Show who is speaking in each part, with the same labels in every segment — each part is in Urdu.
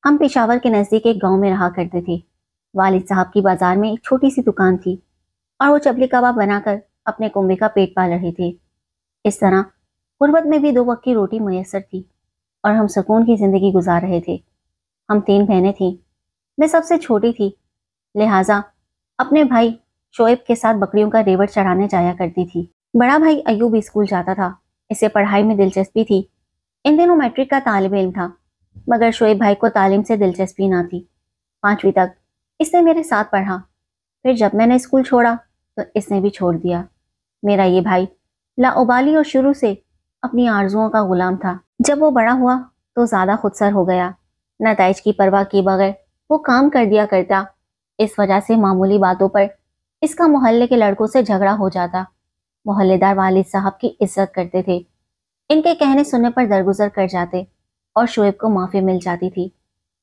Speaker 1: ہم پشاور کے نزدیک ایک گاؤں میں رہا کرتے تھے۔ والد صاحب کی بازار میں ایک چھوٹی سی دکان تھی اور وہ چپلی کباب بنا کر اپنے کنبے کا پیٹ پال رہے تھے۔ اس طرح غربت میں بھی دو وقت کی روٹی میسر تھی اور ہم سکون کی زندگی گزار رہے تھے۔ ہم 3 بہنیں تھیں، میں سب سے چھوٹی تھی، لہٰذا اپنے بھائی شعیب کے ساتھ بکریوں کا ریوڑ چڑھانے جایا کرتی تھی۔ بڑا بھائی ایوب اسکول جاتا تھا، اسے پڑھائی میں دلچسپی تھی۔ ان دنوں میٹرک کا طالب علم تھا، مگر شعیب بھائی کو تعلیم سے دلچسپی نہ تھی۔ 5ویں تک اس نے میرے ساتھ پڑھا، پھر جب میں نے اسکول چھوڑا تو اس نے بھی چھوڑ دیا۔ میرا یہ بھائی لاابالی اور شروع سے اپنی آرزوؤں کا غلام تھا۔ جب وہ بڑا ہوا تو زیادہ خودسر ہو گیا، نتائج کی پرواہ کیے بغیر وہ کام کر دیا کرتا۔ اس وجہ سے معمولی باتوں پر اس کا محلے کے لڑکوں سے جھگڑا ہو جاتا۔ محلے دار والد صاحب کی عزت کرتے تھے، ان کے کہنے سننے پر درگزر کر جاتے اور شعیب کو معافی مل جاتی تھی۔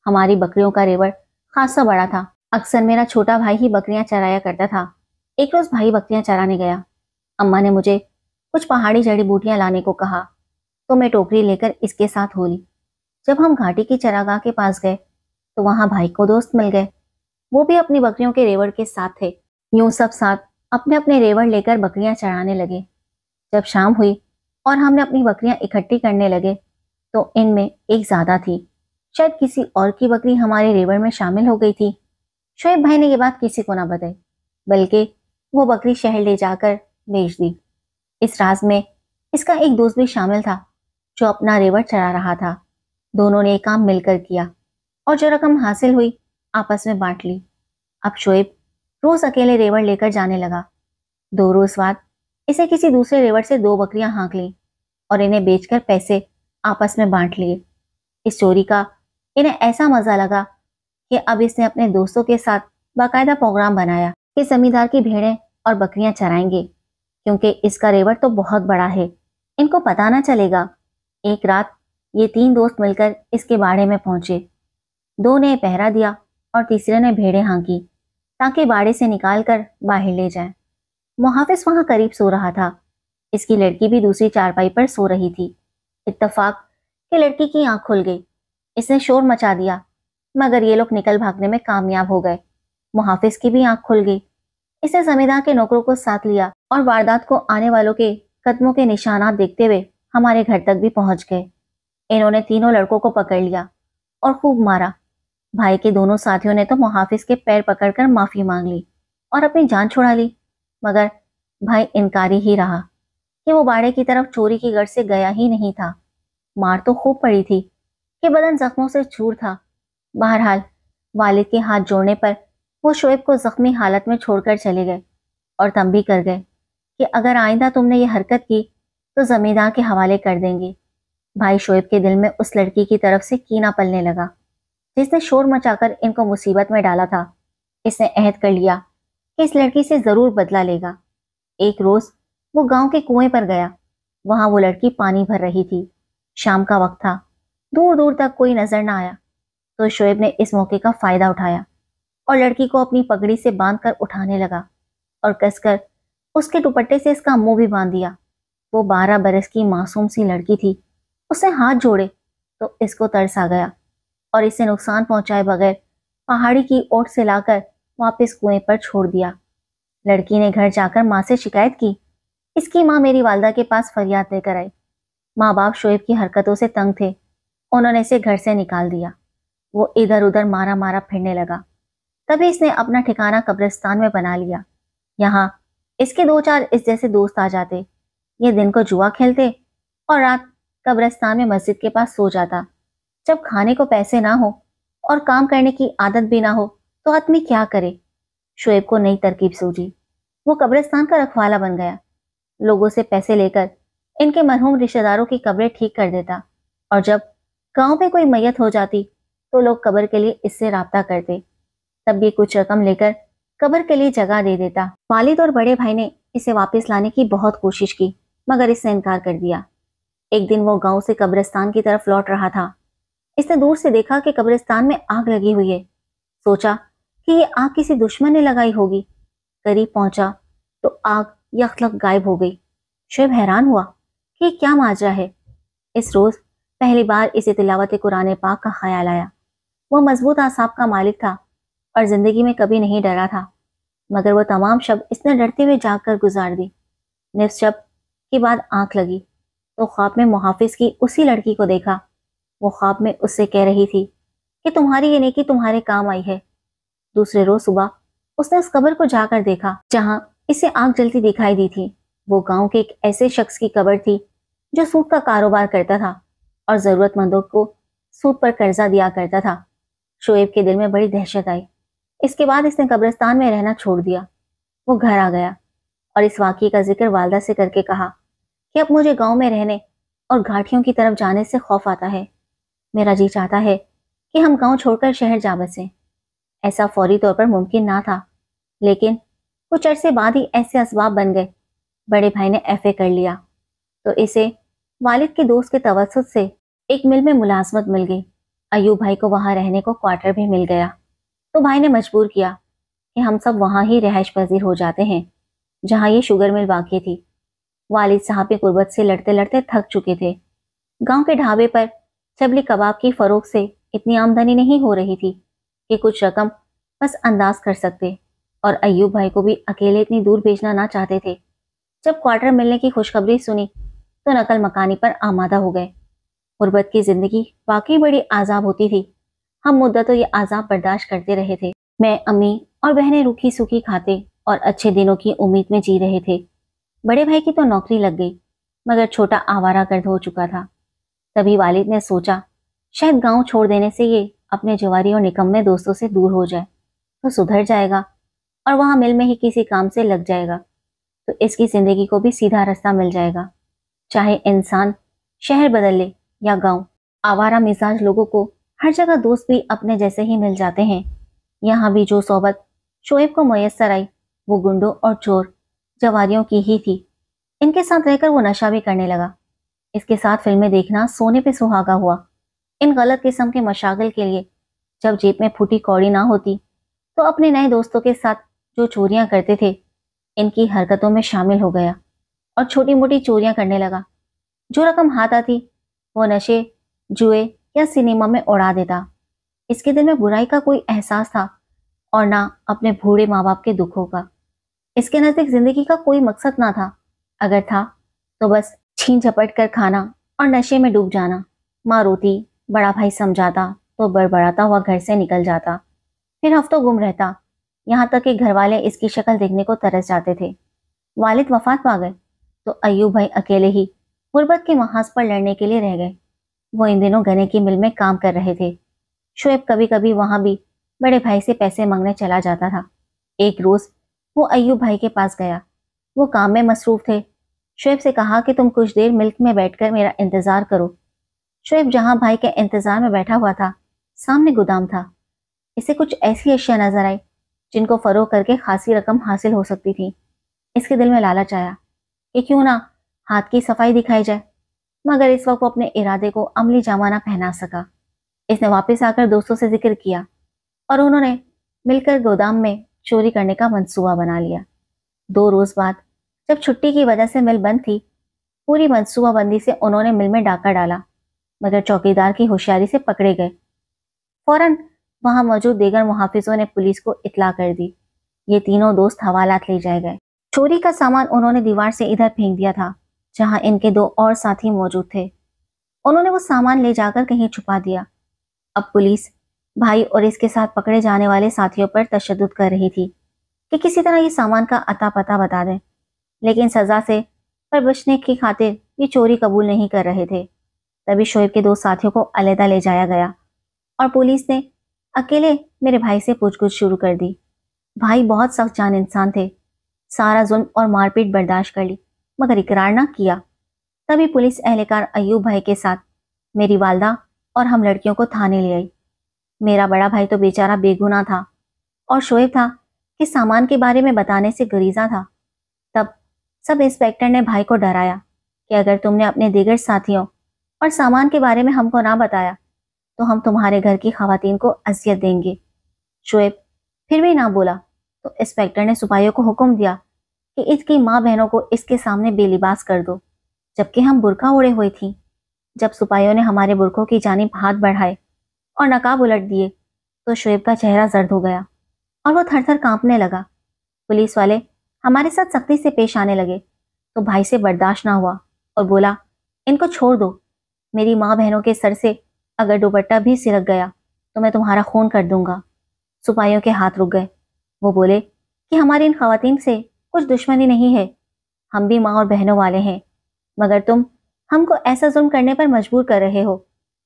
Speaker 1: ہماری بکریوں کا ریوڑ خاصا بڑا تھا، اکثر میرا چھوٹا بھائی ہی بکریاں چرایا کرتا تھا۔ ایک روز بھائی بکریاں چرانے گیا، اماں نے مجھے کچھ پہاڑی جڑی بوٹیاں لانے کو کہا تو میں ٹوکری لے کر اس کے ساتھ ہو لی۔ جب ہم گھاٹی کی چراگاہ کے پاس گئے تو وہاں بھائی کو دوست مل گئے، وہ بھی اپنی بکریوں کے ریوڑ کے ساتھ تھے۔ یوں سب ساتھ اپنے اپنے ریوڑ لے کر بکریاں چرانے لگے۔ جب شام ہوئی اور ہم نے اپنی بکریاں اکٹھی کرنے لگے تو ان میں ایک زیادہ تھی، شاید کسی اور کی بکری ہمارے ریوڑ میں شامل ہو گئی تھی۔ شعیب بھائی نے یہ بات کسی کو نہ بتائی، بلکہ وہ بکری شہر لے جا کر بیچ دی۔ اس راز میں اس کا ایک دوست بھی شامل تھا جو اپنا ریوڑ چرا رہا تھا۔ دونوں نے یہ کام مل کر کیا اور جو رقم حاصل ہوئی آپس میں بانٹ لی۔ اب شعیب روز اکیلے ریوڑ لے کر جانے لگا۔ 2 روز بعد اسے کسی دوسرے ریوڑ سے 2 بکریاں ہانک لیں اور انہیں بیچ کر پیسے آپس میں بانٹ لیے۔ اس چوری کا انہیں ایسا مزہ لگا کہ اب اس نے اپنے دوستوں کے ساتھ باقاعدہ پروگرام بنایا کہ زمیندار کی بھیڑیں اور بکریاں چرائیں گے، کیونکہ اس کا ریوڑ تو بہت بڑا ہے، ان کو پتہ نہ چلے گا۔ ایک رات یہ 3 دوست مل کر اس کے باڑے میں پہنچے۔ 2 نے پہرا دیا اور تیسرے نے بھیڑیں ہانکی تاکہ باڑے سے نکال کر باہر لے جائیں۔ محافظ وہاں قریب سو رہا تھا، اس کی لڑکی بھی دوسری چارپائی پر سو رہی تھی۔ اتفاق کہ لڑکی کی آنکھ کھل گئی، اس نے شور مچا دیا، مگر یہ لوگ نکل بھاگنے میں کامیاب ہو گئے۔ محافظ کی بھی آنکھ کھل گئی، اس نے زمیندار کے نوکروں کو ساتھ لیا اور واردات کو آنے والوں کے قدموں کے نشانات دیکھتے ہوئے ہمارے گھر تک بھی پہنچ گئے۔ انہوں نے تینوں لڑکوں کو پکڑ لیا اور خوب مارا۔ بھائی کے دونوں ساتھیوں نے تو محافظ کے پیر پکڑ کر معافی مانگ لی اور اپنی جان چھڑا لی، مگر بھائی انکاری ہی رہا کہ وہ باڑے کی طرف چوری کی غرض سے گیا ہی نہیں تھا۔ مار تو خوب پڑی تھی کہ بدن زخموں سے چور تھا۔ بہرحال والد کے ہاتھ جوڑنے پر وہ شعیب کو زخمی حالت میں چھوڑ کر چلے گئے اور تنبیہ کر گئے کہ اگر آئندہ تم نے یہ حرکت کی تو زمیندار کے حوالے کر دیں گے۔ بھائی شعیب کے دل میں اس لڑکی کی طرف سے کینہ پلنے لگا جس نے شور مچا کر ان کو مصیبت میں ڈالا تھا۔ اس نے عہد کر لیا کہ اس لڑکی سے ضرور بدلہ لے گا۔ ایک روز وہ گاؤں کے کنویں پر گیا، وہاں وہ لڑکی پانی بھر رہی تھی۔ شام کا وقت تھا، دور دور تک کوئی نظر نہ آیا، تو شعیب نے اس موقع کا فائدہ اٹھایا اور لڑکی کو اپنی پگڑی سے باندھ کر اٹھانے لگا اور کس کر اس کے دوپٹے سے اس کا منہ بھی باندھ دیا۔ وہ 12 برس کی معصوم سی لڑکی تھی، اس نے ہاتھ جوڑے تو اس کو ترس آ گیا اور اسے نقصان پہنچائے بغیر پہاڑی کی اوٹ سے لا کر واپس کنویں پر چھوڑ دیا۔ لڑکی نے گھر جا کر ماں سے شکایت کی۔ اس کی ماں میری والدہ کے پاس فریاد لے کر آئی۔ ماں باپ شعیب کی حرکتوں سے تنگ تھے، انہوں نے اسے گھر سے نکال دیا۔ وہ ادھر ادھر مارا مارا پھرنے لگا۔ تبھی اس نے اپنا ٹھکانہ قبرستان میں بنا لیا۔ یہاں اس کے 2-4 اس جیسے دوست آ جاتے، یہ دن کو جوا کھیلتے اور رات قبرستان میں مسجد کے پاس سو جاتا۔ جب کھانے کو پیسے نہ ہو اور کام کرنے کی عادت بھی نہ ہو تو آدمی کیا کرے؟ شعیب کو نئی ترکیب سوجی، وہ قبرستان کا رکھوالا بن گیا، لوگوں سے پیسے لے کر ان کے مرحوم رشتہ داروں کی قبریں ٹھیک کر دیتا، اور جب گاؤں میں کوئی میت ہو جاتی تو لوگ قبر کے لیے اس سے رابطہ کرتے، تب یہ کچھ رقم لے کر قبر کے لیے جگہ دے دیتا۔ والد اور بڑے بھائی نے اسے واپس لانے کی بہت کوشش کی، مگر اس نے انکار کر دیا۔ ایک دن وہ گاؤں سے قبرستان کی طرف لوٹ رہا تھا، اس نے دور سے دیکھا کہ قبرستان میں آگ لگی ہوئی ہے، سوچا کہ یہ آگ کسی دشمن نے لگائی ہوگی۔ قریب پہنچا تو آگ یکلخت غائب ہو گئی۔ شعیب حیران ہوا کہ یہ کیا ماجرا ہے۔ اس روز پہلی بار اسے تلاوت قرآن پاک کا خیال آیا۔ وہ مضبوط اعصاب کا مالک تھا اور زندگی میں کبھی نہیں ڈرا تھا، مگر وہ تمام شب اس نے ڈرتے ہوئے جاگ کر گزار دی۔ نصف شب کے بعد آنکھ لگی تو خواب میں محافظ کی اسی لڑکی کو دیکھا۔ وہ خواب میں اس سے کہہ رہی تھی کہ تمہاری یہ نیکی تمہارے کام آئی ہے۔ دوسرے روز صبح اس نے اس قبر کو جا کر دیکھا جہاں اسے آگ جلتی دکھائی دی تھی۔ وہ گاؤں کے ایک ایسے شخص کی قبر تھی جو سود کا کاروبار کرتا تھا اور ضرورت مندوں کو سود پر قرضہ دیا کرتا تھا۔ شعیب کے دل میں بڑی دہشت آئی۔ اس کے بعد اس نے قبرستان میں رہنا چھوڑ دیا۔ وہ گھر آ گیا اور اس واقعے کا ذکر والدہ سے کر کے کہا کہ اب مجھے گاؤں میں رہنے اور گھاٹیوں کی طرف جانے سے خوف آتا ہے۔ میرا جی چاہتا ہے کہ ہم گاؤں چھوڑ کر شہر جا بسیں۔ ایسا فوری طور پر ممکن نہ تھا، لیکن کچھ عرصے بعد ہی ایسے اسباب بن گئے۔ بڑے بھائی نے ایف اے کر لیا تو اسے والد کے دوست کے توسط سے ایک مل میں ملازمت مل گئی۔ ایوب بھائی کو وہاں رہنے کو کوارٹر بھی مل گیا تو بھائی نے مجبور کیا کہ ہم سب وہاں ہی رہائش پذیر ہو جاتے ہیں جہاں یہ شوگر مل واقع تھی۔ والد صاحب کی غربت سے لڑتے لڑتے تھک چکے تھے۔ گاؤں کے ڈھابے پر چبلی کباب کی فروخت سے اتنی آمدنی نہیں ہو رہی تھی کہ کچھ رقم بس انداز کر سکتے، اور ایوب بھائی کو بھی اکیلے اتنی دور بھیجنا نہ چاہتے تھے۔ جب کوارٹر ملنے کی خوشخبری سنی تو نقل مکانی پر آمادہ ہو گئے۔ غربت کی زندگی واقعی بڑی عذاب ہوتی تھی۔ ہم مدتوں یہ عذاب برداشت کرتے رہے تھے۔ میں، امی اور بہنیں روکھی سوکھی کھاتے اور اچھے دنوں کی امید میں جی رہے تھے۔ بڑے بھائی کی تو نوکری لگ گئی، مگر چھوٹا آوارہ گرد ہو چکا تھا۔ تبھی والد نے سوچا شاید گاؤں چھوڑ دینے سے یہ اپنے جواری اور نکمے دوستوں سے دور ہو جائے تو سدھر جائے گا اور وہاں مل میں ہی کسی کام سے لگ جائے گا تو اس کی زندگی کو بھی سیدھا راستہ مل جائے گا۔ چاہے انسان شہر بدل لے یا گاؤں، آوارہ مزاج لوگوں کو ہر جگہ دوست بھی اپنے جیسے ہی مل جاتے ہیں۔ یہاں بھی جو صحبت شعیب کو میسر آئی وہ گنڈوں اور چور جواریوں کی ہی تھی۔ ان کے ساتھ رہ کر وہ نشہ بھی کرنے لگا۔ اس کے ساتھ فلمیں دیکھنا سونے پہ سہاگا ہوا۔ ان غلط قسم کے مشاغل کے لیے جب جیب میں پھوٹی کوڑی نہ ہوتی تو اپنے نئے دوستوں کے ساتھ جو چوریاں کرتے تھے ان کی حرکتوں میں شامل ہو گیا اور چھوٹی موٹی چوریاں کرنے لگا۔ جو رقم ہاتھ آتی وہ نشے، جوئے یا سنیما میں اڑا دیتا۔ اس کے دل میں برائی کا کوئی احساس تھا اور نہ اپنے بوڑھے ماں باپ کے دکھوں کا۔ اس کے نزدیک زندگی کا کوئی مقصد نہ تھا، اگر تھا تو بس چھین جھپٹ کر کھانا اور نشے میں ڈوب جانا۔ ماں روتی، بڑا بھائی سمجھاتا تو بڑبڑاتا ہوا گھر سے نکل جاتا، پھر ہفتوں گم رہتا، یہاں تک کہ گھر والے اس کی شکل دیکھنے کو ترس جاتے تھے۔ والد وفات پا گئے تو ایوب بھائی اکیلے ہی غربت کے محاذ پر لڑنے کے لیے رہ گئے۔ وہ ان دنوں گنے کی مل میں کام کر رہے تھے۔ شعیب کبھی کبھی وہاں بھی بڑے بھائی سے پیسے مانگنے چلا جاتا تھا۔ ایک روز وہ ایوب بھائی کے پاس گیا۔ وہ کام میں مصروف تھے۔ شعیب سے کہا کہ تم کچھ دیر ملک میں بیٹھ کر میرا انتظار کرو۔ شعیب جہاں بھائی کے انتظار میں بیٹھا ہوا تھا سامنے گودام تھا۔ اسے کچھ ایسی اشیاء نظر آئی جن کو فروخت کر کے خاصی رقم حاصل ہو سکتی تھی۔ اس کے دل میں لالچ آیا کہ کیوں نہ ہاتھ کی صفائی دکھائی جائے، مگر اس وقت وہ اپنے ارادے کو عملی جامہ نہ پہنا سکا۔ اس نے واپس آ کر دوستوں سے ذکر کیا اور انہوں نے مل کر گودام میں چوری کرنے کا منصوبہ بنا لیا۔ 2 روز بعد جب چھٹی کی وجہ سے مل بند تھی، پوری منصوبہ بندی سے انہوں نے مل میں ڈاکہ ڈالا، مگر چوکیدار کی ہوشیاری سے پکڑے گئے۔ فوراً وہاں موجود دیگر محافظوں نے پولیس کو اطلاع کر دی۔ یہ تینوں دوست حوالات لے جائے گئے۔ چوری کا سامان انہوں نے دیوار سے ادھر پھینک دیا تھا جہاں ان کے 2 اور ساتھی موجود تھے۔ انہوں نے وہ سامان لے جا کر کہیں چھپا دیا۔ اب پولیس بھائی اور اس کے ساتھ پکڑے جانے والے ساتھیوں پر تشدد کر رہی تھی کہ کسی طرح یہ سامان کا اتا پتہ بتا دیں، لیکن سزا سے پر بچنے کی خاطر یہ چوری قبول نہیں کر رہے تھے۔ تبھی شعیب کے 2 ساتھیوں کو علیحدہ لے جایا گیا اور پولیس نے اکیلے میرے بھائی سے پوچھ گچھ شروع کر دی۔ بھائی بہت سخت جان انسان تھے، سارا ظلم اور مار پیٹ برداشت کر لی مگر اقرار نہ کیا۔ تبھی پولیس اہلکار ایوب بھائی کے ساتھ میری والدہ اور ہم لڑکیوں کو تھانے لے آئی۔ میرا بڑا بھائی تو بیچارہ بے گناہ تھا اور شعیب تھا کہ سامان کے بارے میں بتانے سے گریزاں تھا۔ تب سب انسپیکٹر نے بھائی کو ڈرایا کہ اگر تم نے اپنے دیگر ساتھیوں اور سامان کے بارے میں ہم کو نہ بتایا تو ہم تمہارے گھر کی خواتین کو اذیت دیں گے۔ شعیب پھر بھی نہ بولا تو انسپیکٹر نے سپاہیوں کو حکم دیا کہ اس کی ماں بہنوں کو اس کے سامنے بے لباس کر دو، جبکہ ہم برقع اوڑے ہوئے تھیں۔ جب سپاہیوں نے ہمارے برقعوں کی جانب ہاتھ بڑھائے اور نقاب الٹ دیے تو شعیب کا چہرہ زرد ہو گیا اور وہ تھر تھر کانپنے لگا۔ پولیس والے ہمارے ساتھ سختی سے پیش آنے لگے تو بھائی سے برداشت نہ ہوا اور بولا، ان کو چھوڑ دو، میری ماں بہنوں کے سر سے اگر دوپٹہ بھی سرک گیا تو میں تمہارا خون کر دوں گا۔ سپاہیوں کے ہاتھ رک گئے۔ وہ بولے کہ ہماری ان خواتین سے کچھ دشمنی نہیں ہے، ہم بھی ماں اور بہنوں والے ہیں، مگر تم ہم کو ایسا ظلم کرنے پر مجبور کر رہے ہو،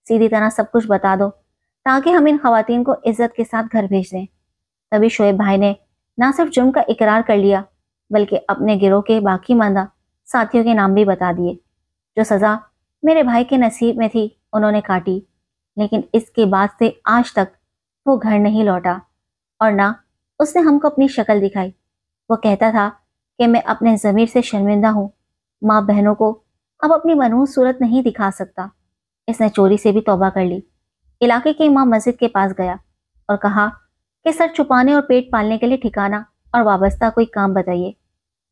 Speaker 1: سیدھی طرح سب کچھ بتا دو تاکہ ہم ان خواتین کو عزت کے ساتھ گھر بھیج دیں۔ تبھی شعیب بھائی نے نہ صرف جرم کا اقرار کر لیا بلکہ اپنے گروہ کے باقی ماندہ ساتھیوں کے نام بھی بتا دیے۔ جو سزا میرے بھائی کے نصیب میں تھی انہوں نے کاٹی، لیکن اس کے بعد سے آج تک وہ گھر نہیں لوٹا اور نہ اس نے ہم کو اپنی شکل دکھائی۔ وہ کہتا تھا کہ میں اپنے ضمیر سے شرمندہ ہوں، ماں بہنوں کو اب اپنی منحوس صورت نہیں دکھا سکتا۔ اس نے چوری سے بھی توبہ کر لی۔ علاقے کے امام مسجد کے پاس گیا اور کہا کہ سر چھپانے اور پیٹ پالنے کے لیے ٹھکانہ اور وابستہ کوئی کام بتائیے۔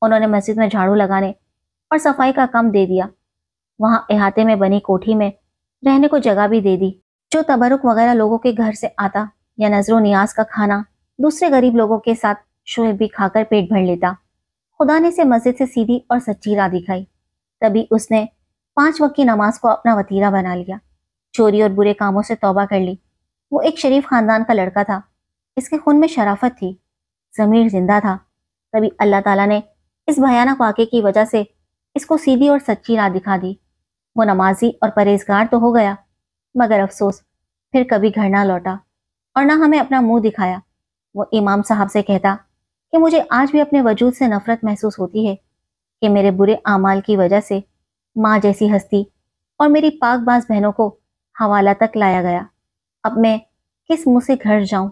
Speaker 1: انہوں نے مسجد میں جھاڑو لگانے اور صفائی کا کام دے دیا۔ وہاں احاطے میں بنی کوٹھی میں رہنے کو جگہ بھی دے دی۔ جو تبرک وغیرہ لوگوں کے گھر سے آتا یا نظر و نیاز کا کھانا دوسرے غریب لوگوں کے ساتھ شعیب بھی کھا کر پیٹ بھر لیتا۔ خدا نے اسے مسجد سے سیدھی اور سچی راہ دکھائی۔ تبھی اس نے 5 وقت کی نماز کو اپنا وتیرہ بنا لیا، چوری اور برے کاموں سے توبہ کر لی۔ وہ ایک شریف خاندان کا لڑکا تھا، اس کے خون میں شرافت تھی، ضمیر زندہ تھا۔ تبھی اللہ تعالیٰ نے اس بھیانک واقعے کی وجہ سے اس کو سیدھی اور سچی راہ دکھا دی۔ وہ نمازی اور پرہیزگار تو ہو گیا، مگر افسوس پھر کبھی گھر نہ لوٹا اور نہ ہمیں اپنا منہ دکھایا۔ وہ امام صاحب سے کہتا کہ مجھے آج بھی اپنے وجود سے نفرت محسوس ہوتی ہے کہ میرے برے اعمال کی وجہ سے ماں جیسی ہستی اور میری پاک باز بہنوں کو حوالہ تک لایا گیا۔ اب میں کس منہ سے گھر جاؤں؟